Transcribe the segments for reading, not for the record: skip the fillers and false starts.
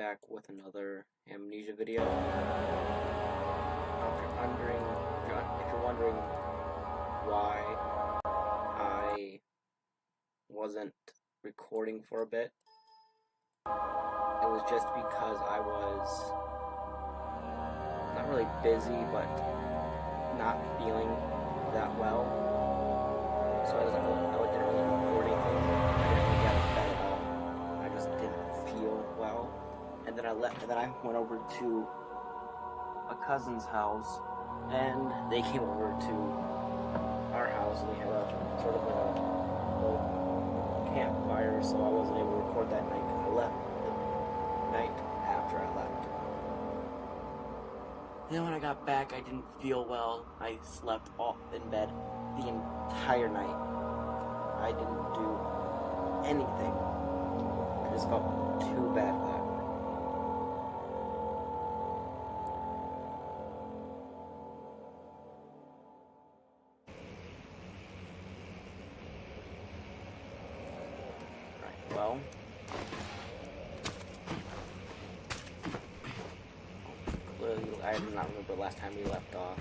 back with another amnesia video. If you're wondering why I wasn't recording for a bit, it was just because I was not really busy, but not feeling that well. So I didn't really record anything. I didn't really get out of bed at all. I just didn't feel well. And then I went over to a cousin's house, and they came over to our house, and we had a sort of a little campfire, so I wasn't able to record that night because I left the night after I left. Then when I got back, I didn't feel well. I slept off in bed the entire night. I didn't do anything. I just felt too bad for that. Right, well, clearly I do not remember the last time we left off.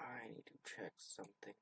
I need to check something.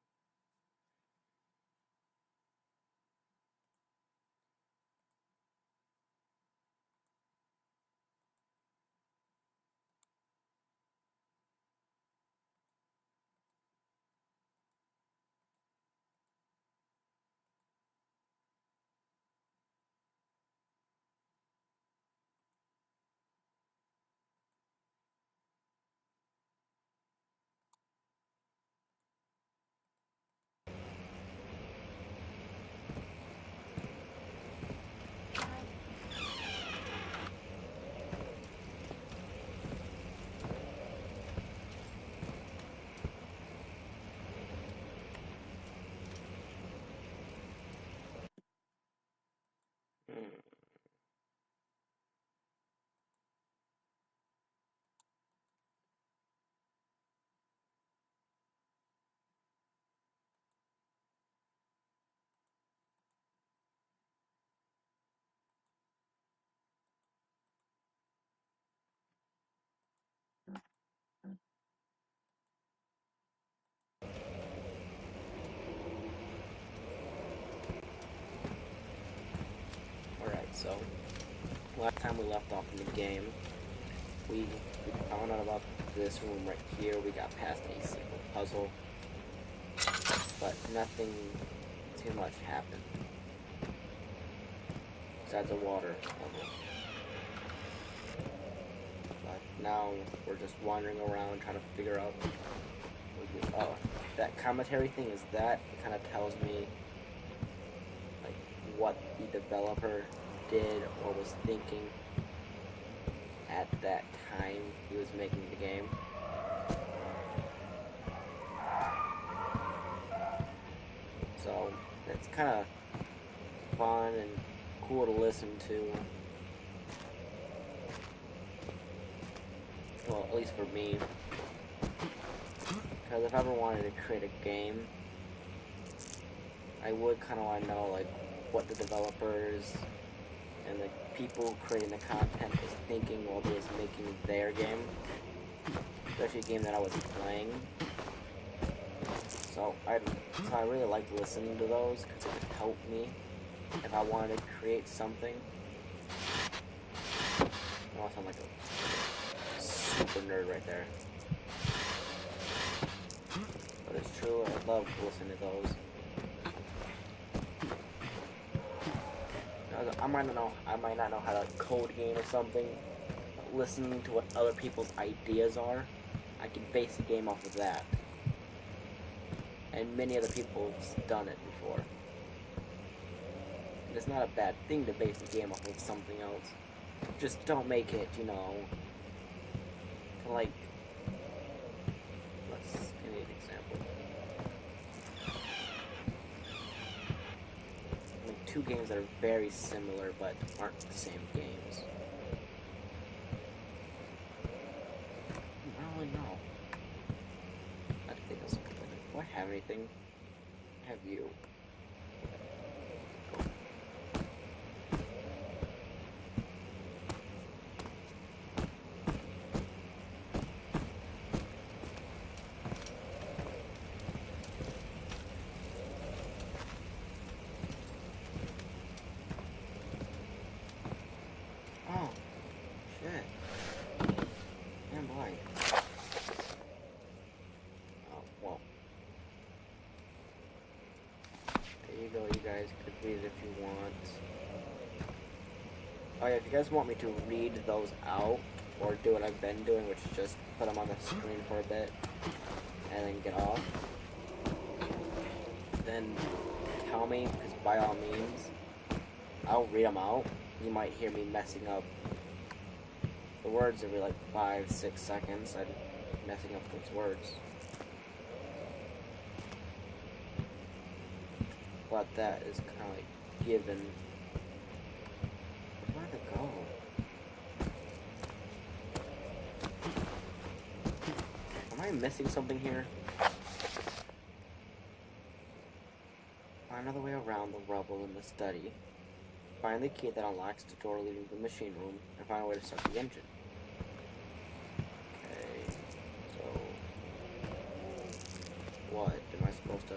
Alright, so last time we left off in the game, we found out about this room right here. We got past a single puzzle, but nothing too much happened besides a water level. But now we're just wandering around trying to figure out. Oh, that commentary thing is that. It kind of tells me like what the developer did or was thinking at that time he was making the game. So it's kind of fun and cool to listen to. Well, at least for me. Because if I ever wanted to create a game, I would kind of want to know like what the developers and the people creating the content was thinking while they was making their game, especially a game that I was playing. So I really like listening to those because it could help me if I wanted to create something. I don't sound like a super nerd right there, but it's true. I love listening to those. I might not know how to code a game or something, but listening to what other people's ideas are, I can base a game off of that. And many other people have done it before. And it's not a bad thing to base a game off of something else. Just don't make it, you know, to like, let's give me an example. two games that are very similar but aren't the same games. I don't really know. I think that's something. Do I have anything? Have you? Go. Oh, shit. Damn boy. Oh, well. There you go, you guys could read it if you want. Oh yeah, if you guys want me to read those out, or do what I've been doing, which is just put them on the screen for a bit, and then get off, then tell me, because by all means, I'll read them out. You might hear me messing up the words every like 5-6 seconds. I'm messing up those words. But that is kind of like given. Where'd it go? Am I missing something here? Find another way around the rubble in the study. Find the key that unlocks the door leading to the machine room, and find a way to start the engine. Okay, so what am I supposed to?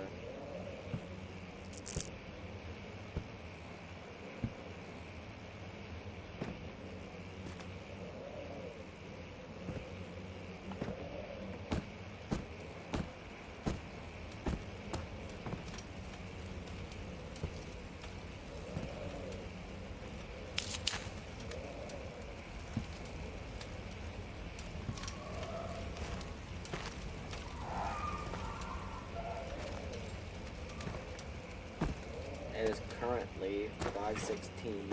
It is currently 5:16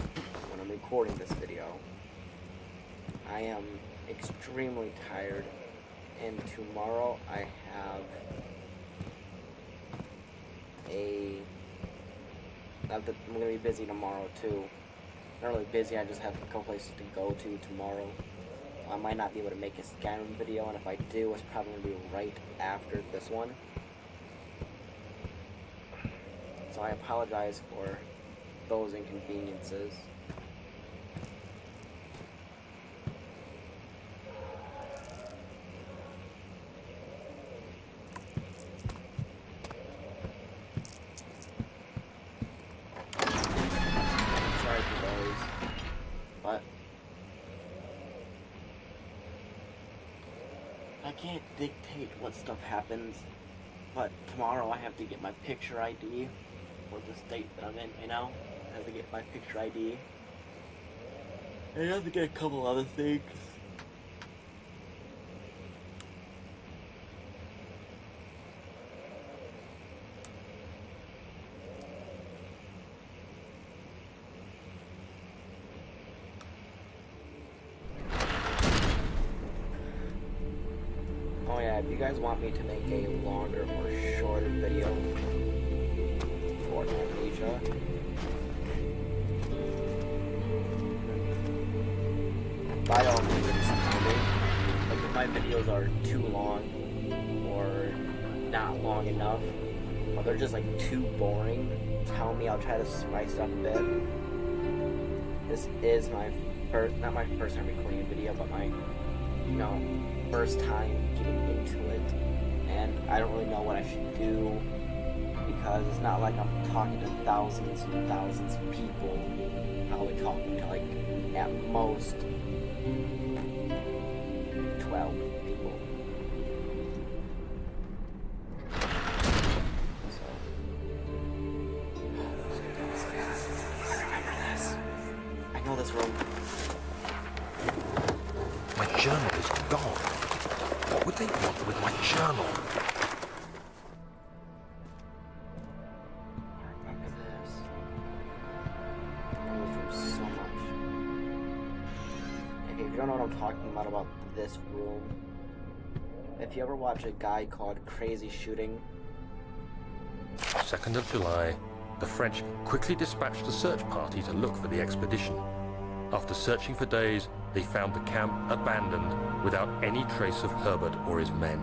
when I'm recording this video. I am extremely tired, and tomorrow I have I'm going to be busy tomorrow too. Not really busy, I just have a couple places to go to tomorrow. I might not be able to make a Skyrim video, and if I do, it's probably going to be right after this one. So I apologize for those inconveniences. Sorry for those, but I can't dictate what stuff happens. But tomorrow I have to get my picture ID. For the state that I'm in right now. I have to get my picture ID. And I have to get a couple other things. Oh yeah, if you guys want me to make a longer or shorter video for amnesia, by all means, tell me. Like if my videos are too long or not long enough, or they're just like too boring, tell me. I'll try to spice it up a bit. This is my not my first time recording a video, but my first time getting into it, and I don't really know what I should do. Because it's not like I'm talking to thousands and thousands of people. Probably talking to like at most 12 people. So I remember this. I know this room. My journal is gone. What would they want with my journal? If you don't know what I'm talking about this room, if you ever watch a guy called Crazy Shooting, 2nd of July, The French quickly dispatched a search party to look for the expedition. After searching for days, they found the camp abandoned without any trace of Herbert or his men.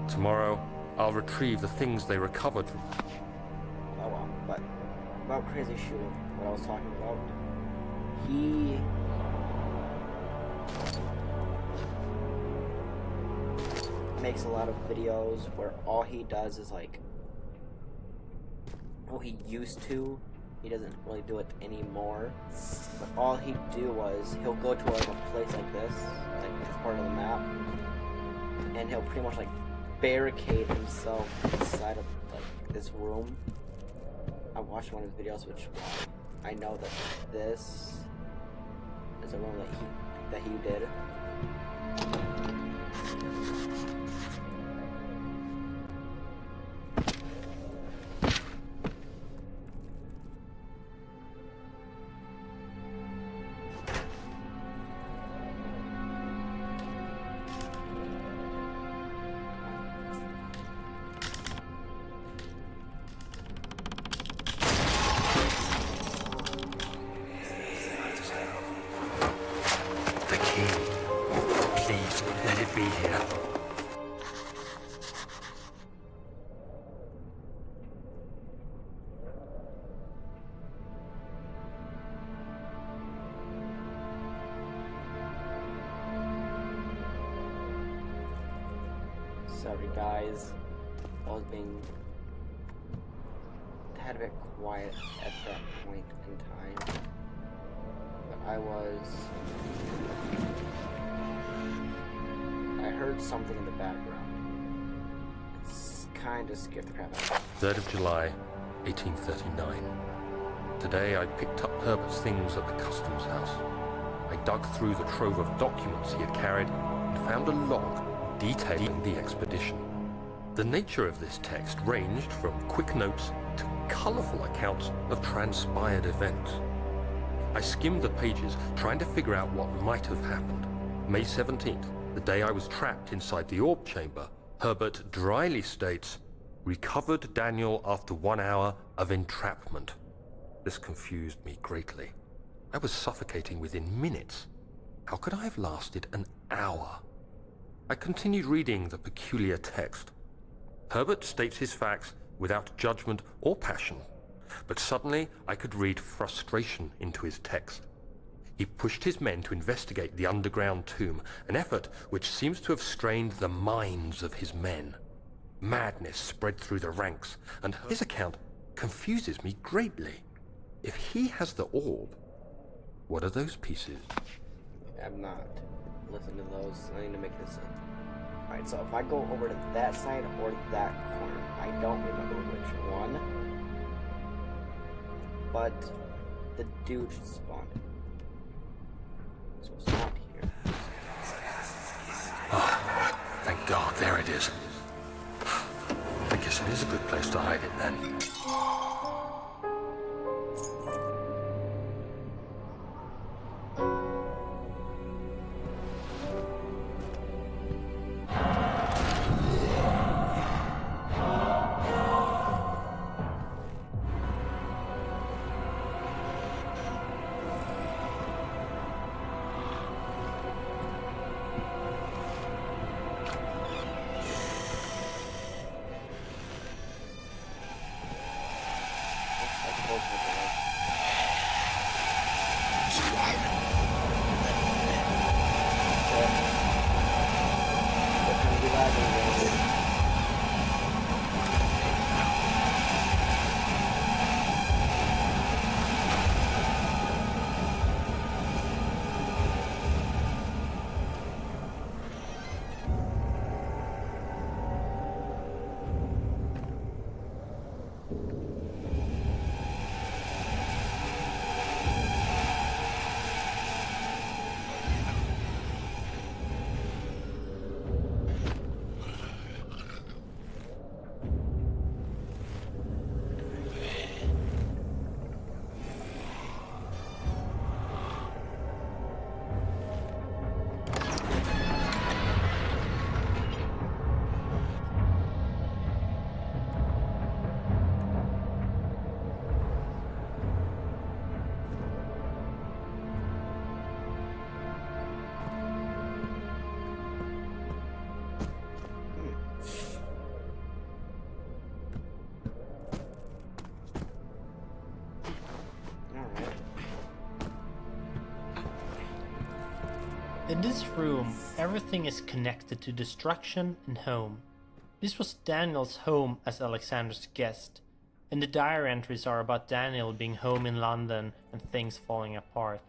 Tomorrow, I'll retrieve the things they recovered from... Oh well, but about Crazy Shooting, what I was talking about, he makes a lot of videos where all he does is like, well, he used to, he doesn't really do it anymore, but all he'd do was he'll go to like a place like this part of the map, and he'll pretty much like barricade himself inside of like this room. I watched one of his videos, which I know that this is a room that he did. Be here. Sorry guys, I was being a tad bit quiet at that point in time, but I heard something in the background. It's kind of scared the crap out of me. 3rd of July, 1839. Today I picked up Herbert's things at the customs house. I dug through the trove of documents he had carried and found a log detailing the expedition. The nature of this text ranged from quick notes to colourful accounts of transpired events. I skimmed the pages, trying to figure out what might have happened. May 17th, the day I was trapped inside the orb chamber, Herbert dryly states, "Recovered Daniel after 1 hour of entrapment." This confused me greatly. I was suffocating within minutes. How could I have lasted an hour? I continued reading the peculiar text. Herbert states his facts without judgment or passion, but suddenly I could read frustration into his text. He pushed his men to investigate the underground tomb, an effort which seems to have strained the minds of his men. Madness spread through the ranks, and his account confuses me greatly. If he has the orb, what are those pieces? I'm not listening to those. I need to make this in. Alright, so if I go over to that side or that corner, I don't remember which one, but the dude should spawn. So it's not here. Oh, thank God, there it is. I guess it is a good place to hide it then. In this room, everything is connected to destruction and home. This was Daniel's home as Alexander's guest, and the diary entries are about Daniel being home in London and things falling apart.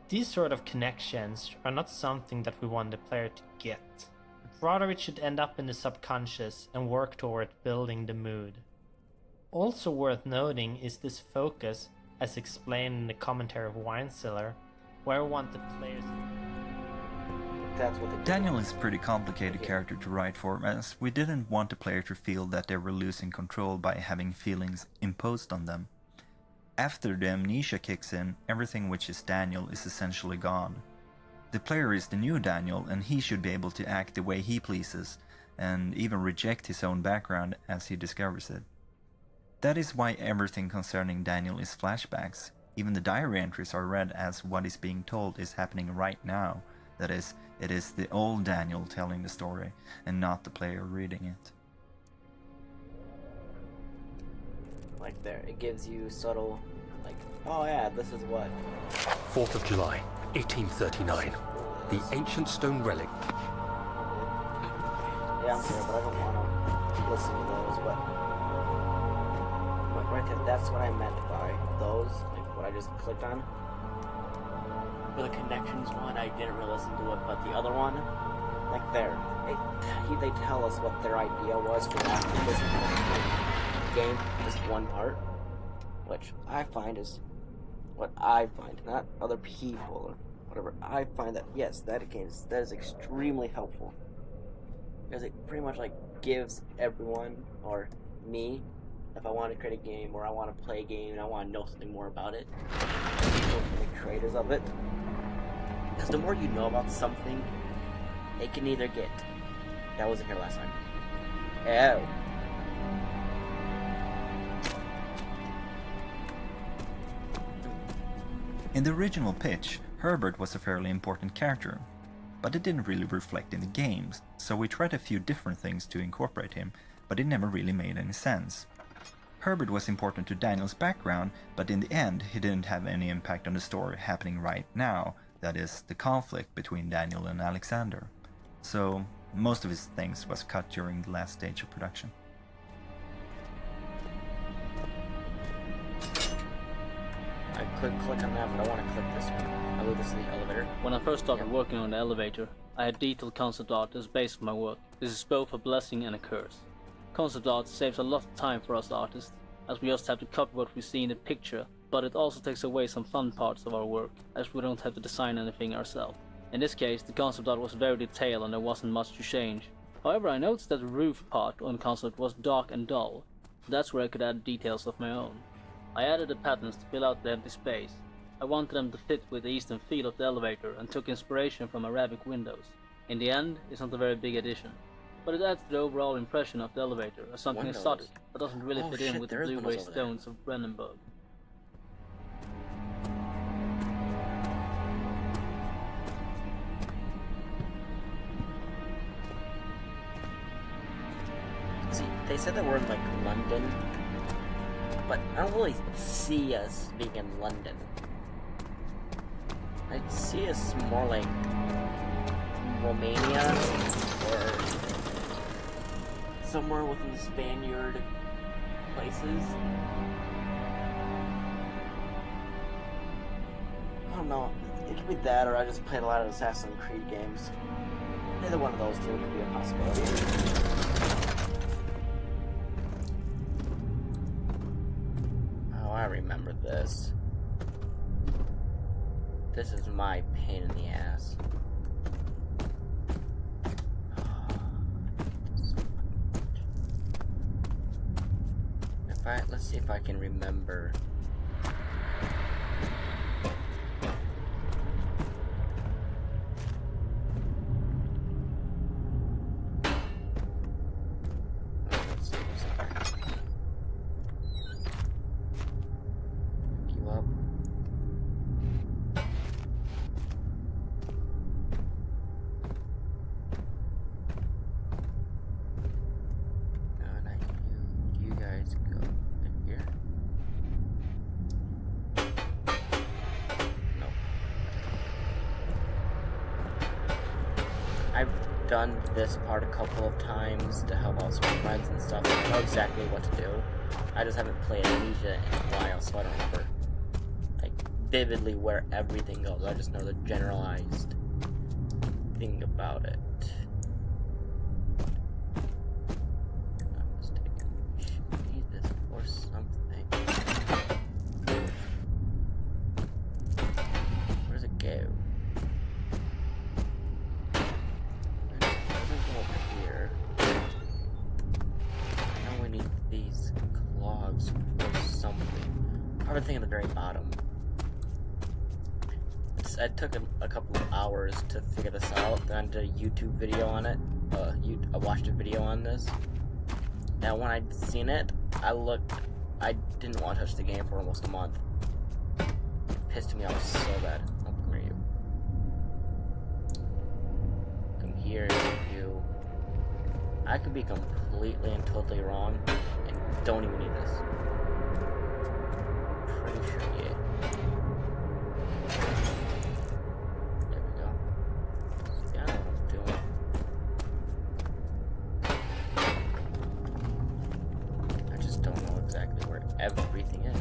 These sort of connections are not something that we want the player to get, but rather it should end up in the subconscious and work toward building the mood. Also worth noting is this focus, as explained in the commentary of Wine Cellar, where we want the players... That's what they do. Daniel is a pretty complicated character to write for, as we didn't want the player to feel that they were losing control by having feelings imposed on them. After the amnesia kicks in, everything which is Daniel is essentially gone. The player is the new Daniel, and he should be able to act the way he pleases, and even reject his own background as he discovers it. That is why everything concerning Daniel is flashbacks. Even the diary entries are read as what is being told is happening right now. That is, it is the old Daniel telling the story, and not the player reading it. Like there, it gives you subtle, like, oh yeah, this is what. 4th of July, 1839. The ancient stone relic. Yeah, I'm here, but I don't want to listen to those, but right there, that's what I meant by those, like what I just clicked on. For the connections one, I didn't really listen to it, but the other one, like there, they tell us what their idea was for this game, this one part, which I find is what I find, not other people or whatever. I find that yes, that is extremely helpful, because it pretty much like gives everyone or me, if I want to create a game or I want to play a game and I want to know something more about it, the creators of it. Because the more you know about something, it can either get... That wasn't here last time. Oh. In the original pitch, Herbert was a fairly important character, but it didn't really reflect in the games, so we tried a few different things to incorporate him, but it never really made any sense. Herbert was important to Daniel's background, but in the end he didn't have any impact on the story happening right now, that is, the conflict between Daniel and Alexander. So most of his things was cut during the last stage of production. I could click on that, but I want to click this one. I believe this is the elevator. When I first started working on the elevator, I had detailed concept art as base of my work. This is both a blessing and a curse. Concept art saves a lot of time for us artists, as we just have to copy what we see in the picture, but it also takes away some fun parts of our work, as we don't have to design anything ourselves. In this case, the concept art was very detailed and there wasn't much to change. However, I noticed that the roof part on the concept was dark and dull. That's where I could add details of my own. I added the patterns to fill out the empty space. I wanted them to fit with the eastern feel of the elevator and took inspiration from Arabic windows. In the end, it's not a very big addition, but it adds to the overall impression of the elevator as something exotic that doesn't really fit in with the blue-grey stones of Brennenburg. See, they said that we're in like London, but I don't really see us being in London. I see us more like Romania or somewhere within the Spaniard places. I don't know. It could be that, or I just played a lot of Assassin's Creed games. Either one of those two could be a possibility. I remember this. This is my pain in the ass. Let's see if I can remember. I've done this part a couple of times to help out some friends and stuff. I know exactly what to do. I just haven't played Amnesia in a while, so I don't remember like vividly where everything goes. I just know the generalized thing about it. I'm mistaken. We should need this for something. Where does it go? Here. I know we need these clogs for something. Everything at the very bottom. It took a couple of hours to figure this out. Then I did a YouTube video on it. I watched a video on this. Now when I'd seen it, I didn't want to touch the game for almost a month. It pissed me off so bad. Oh, come here, you. Come here, you. I could be completely and totally wrong, and don't even need this. Pretty sure, yeah. There we go. See, I know what I'm doing. I just don't know exactly where everything is.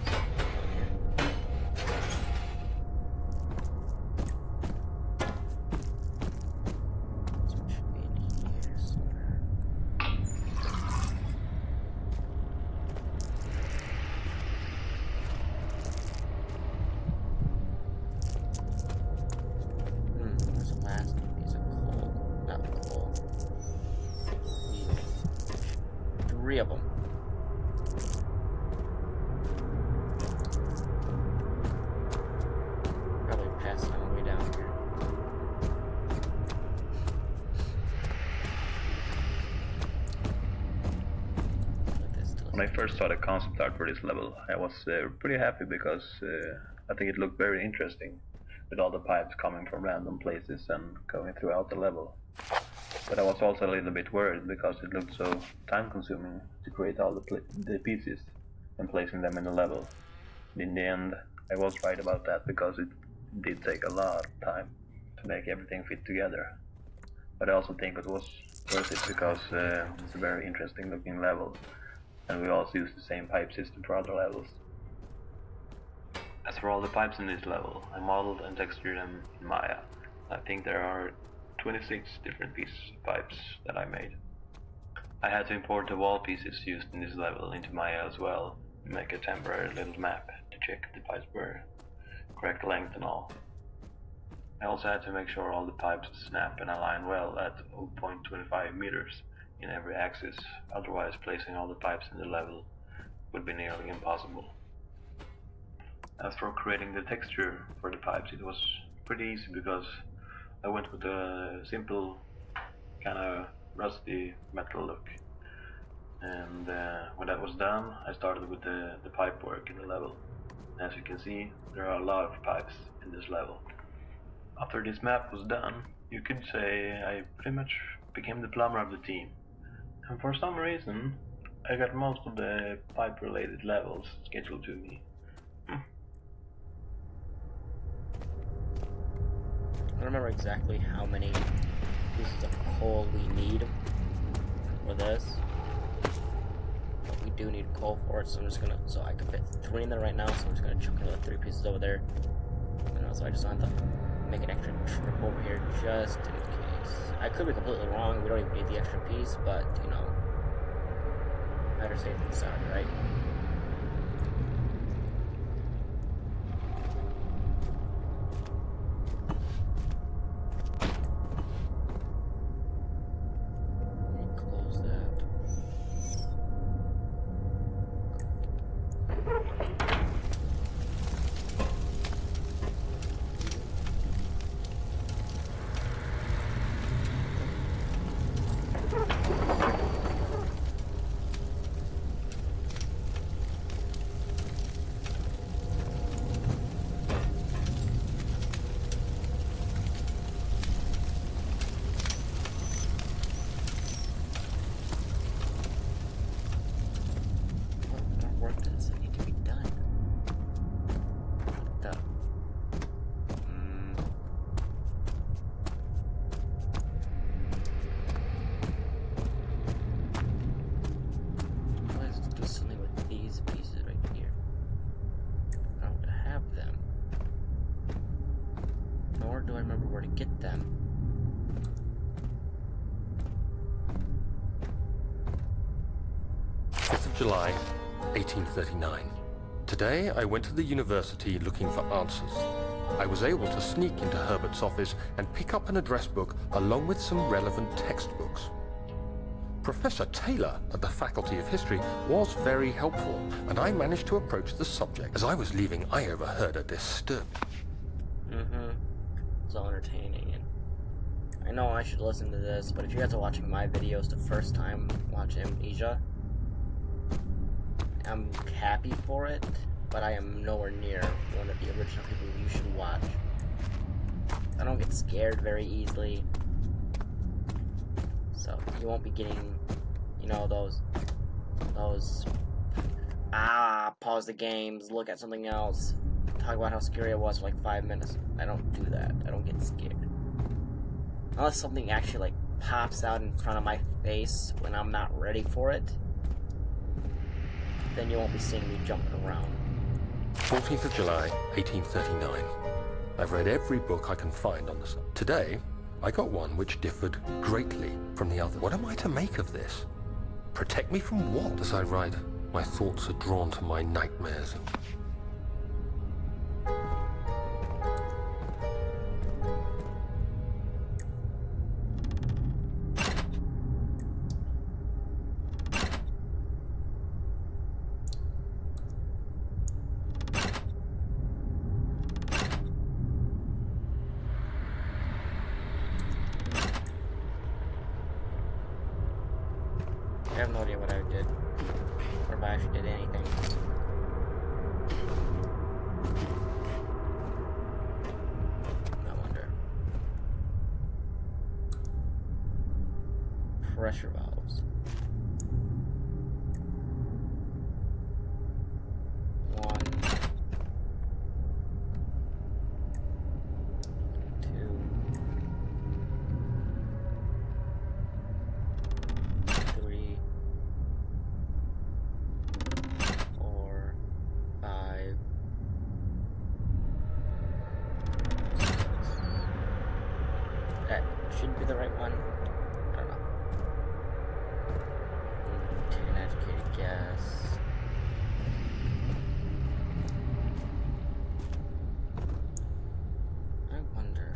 Three of them. Probably passing on the way down here. When I first saw the concept art for this level, I was pretty happy because I think it looked very interesting with all the pipes coming from random places and going throughout the level. But I was also a little bit worried because it looked so time-consuming to create all the pieces and placing them in the level. In the end, I was right about that because it did take a lot of time to make everything fit together. But I also think it was worth it because it's a very interesting looking level, and we also use the same pipe system for other levels. As for all the pipes in this level, I modeled and textured them in Maya. I think there are 26 different pieces of pipes that I made. I had to import the wall pieces used in this level into Maya as well, and make a temporary little map to check the pipes were correct length and all. I also had to make sure all the pipes snap and align well at 0.25 meters in every axis, otherwise placing all the pipes in the level would be nearly impossible. As for creating the texture for the pipes, it was pretty easy because I went with a simple kind of rusty metal look, and when that was done, I started with the pipe work in the level. As you can see, there are a lot of pipes in this level. After this map was done, you could say I pretty much became the plumber of the team, and for some reason I got most of the pipe related levels scheduled to me. I don't remember exactly how many pieces of coal we need for this. But we do need coal for it, so I'm just gonna, so I can fit 3 in there right now, so I'm just gonna chuck another 3 pieces over there. And also I just want to make an extra trip over here just in case. I could be completely wrong, we don't even need the extra piece, but you know, better safe than sorry, right? July, 1839. Today I went to the university looking for answers. I was able to sneak into Herbert's office and pick up an address book along with some relevant textbooks. Professor Taylor at the Faculty of History was very helpful, and I managed to approach the subject. As I was leaving, I overheard a disturbing. So entertaining, and I know I should listen to this, but if you guys are watching my videos the first time watching Amnesia, I'm happy for it, but I am nowhere near one of the original people you should watch. I don't get scared very easily, so you won't be getting, you know, those pause the games, look at something else, talk about how scary it was for like 5 minutes. I don't do that. I don't get scared. Unless something actually like pops out in front of my face when I'm not ready for it, then you won't be seeing me jumping around. 14th of July, 1839. I've read every book I can find on the subject. Today, I got one which differed greatly from the other. What am I to make of this? Protect me from what? As I write, my thoughts are drawn to my nightmares. I have no idea what I did, or if I actually did anything. I wonder. Pressure valves. One. Two. 3. 4. 5. 6. That should be the right one. I don't know. Take an educated guess. I wonder.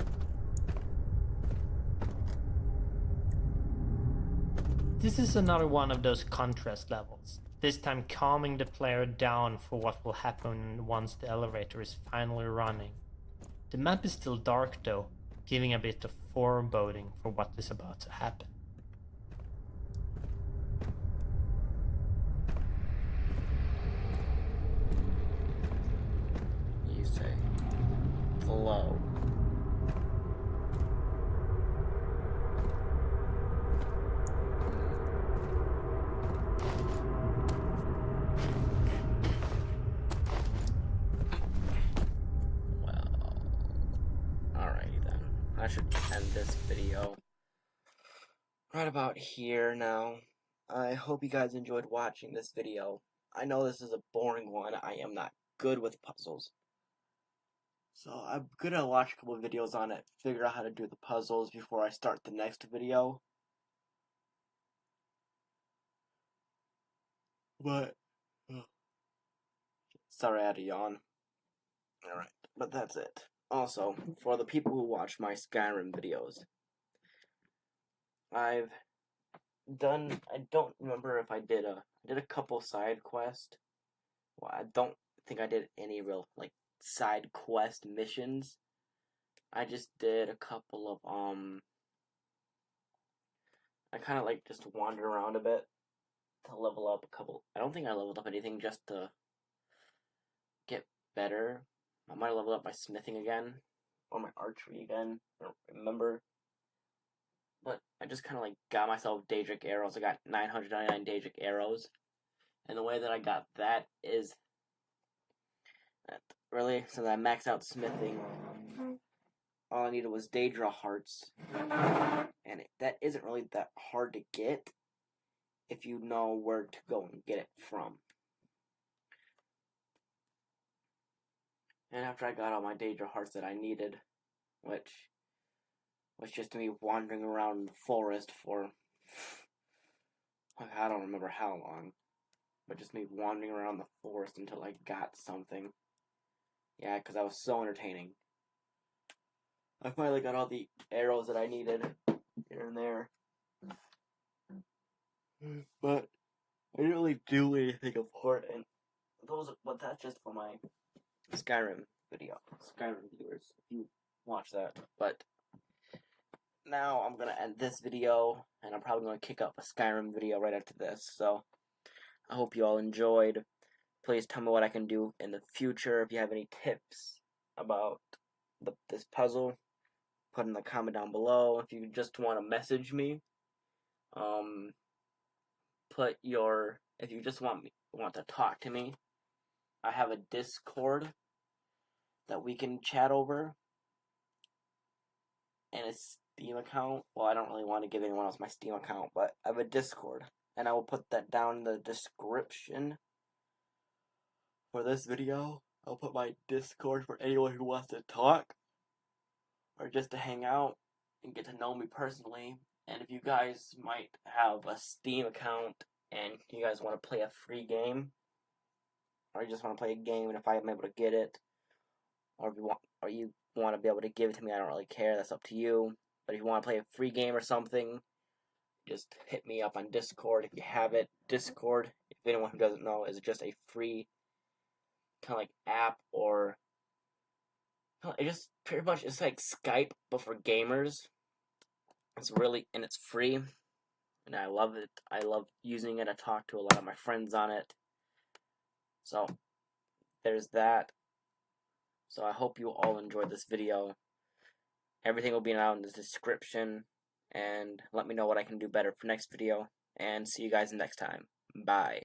This is another one of those contrast levels, this time calming the player down for what will happen once the elevator is finally running. The map is still dark though, giving a bit of foreboding for what is about to happen. You say flow. Well, alrighty then. I should end this video right about here now. I hope you guys enjoyed watching this video. I know this is a boring one. I am not good with puzzles. So I'm gonna watch a couple of videos on it, figure out how to do the puzzles before I start the next video. But, sorry I had a yawn. Alright, but that's it. Also, for the people who watch my Skyrim videos, I don't remember if I did a couple side quests. Well, I don't think I did any real, like, side quest missions. I just did a couple of, I kind of, like, just wandered around a bit to level up a couple. I don't think I leveled up anything, just to get better. I might have leveled up my smithing again, or my archery again, I don't remember. But I just kind of, like, got myself Daedric arrows. I got 999 Daedric arrows. And the way that I got that is that, really, since I maxed out smithing, all I needed was Daedra hearts. And that isn't really that hard to get if you know where to go and get it from. And after I got all my Daedra hearts that I needed, which was just me wandering around the forest for, I don't remember how long. but just me wandering around the forest until I got something. Yeah, because I was so entertaining. I finally got all the arrows that I needed here and there. But I didn't really do anything important. But that's just for my Skyrim video. Skyrim viewers, if you watch that. But now I'm gonna end this video, and I'm probably gonna kick up a Skyrim video right after this. So I hope you all enjoyed. Please tell me what I can do in the future. If you have any tips about this puzzle, put in the comment down below. If you just want to message me, if you just want to talk to me, I have a Discord that we can chat over, and a Steam account. Well, I don't really want to give anyone else my Steam account, but I have a Discord, and I will put that down in the description for this video. I'll put my Discord for anyone who wants to talk, or just to hang out and get to know me personally. And if you guys might have a Steam account and you guys want to play a free game, or you just want to play a game, and if I'm able to get it, or if you want to be able to give it to me, I don't really care. That's up to you. But if you want to play a free game or something, just hit me up on Discord if you have it. Discord, if anyone who doesn't know, is just a free kind of like app, or it just pretty much it's like Skype but for gamers. It's free, and I love it. I love using it. I talk to a lot of my friends on it. So there's that. So I hope you all enjoyed this video. Everything will be down in the description, and let me know what I can do better for next video, and see you guys next time. Bye.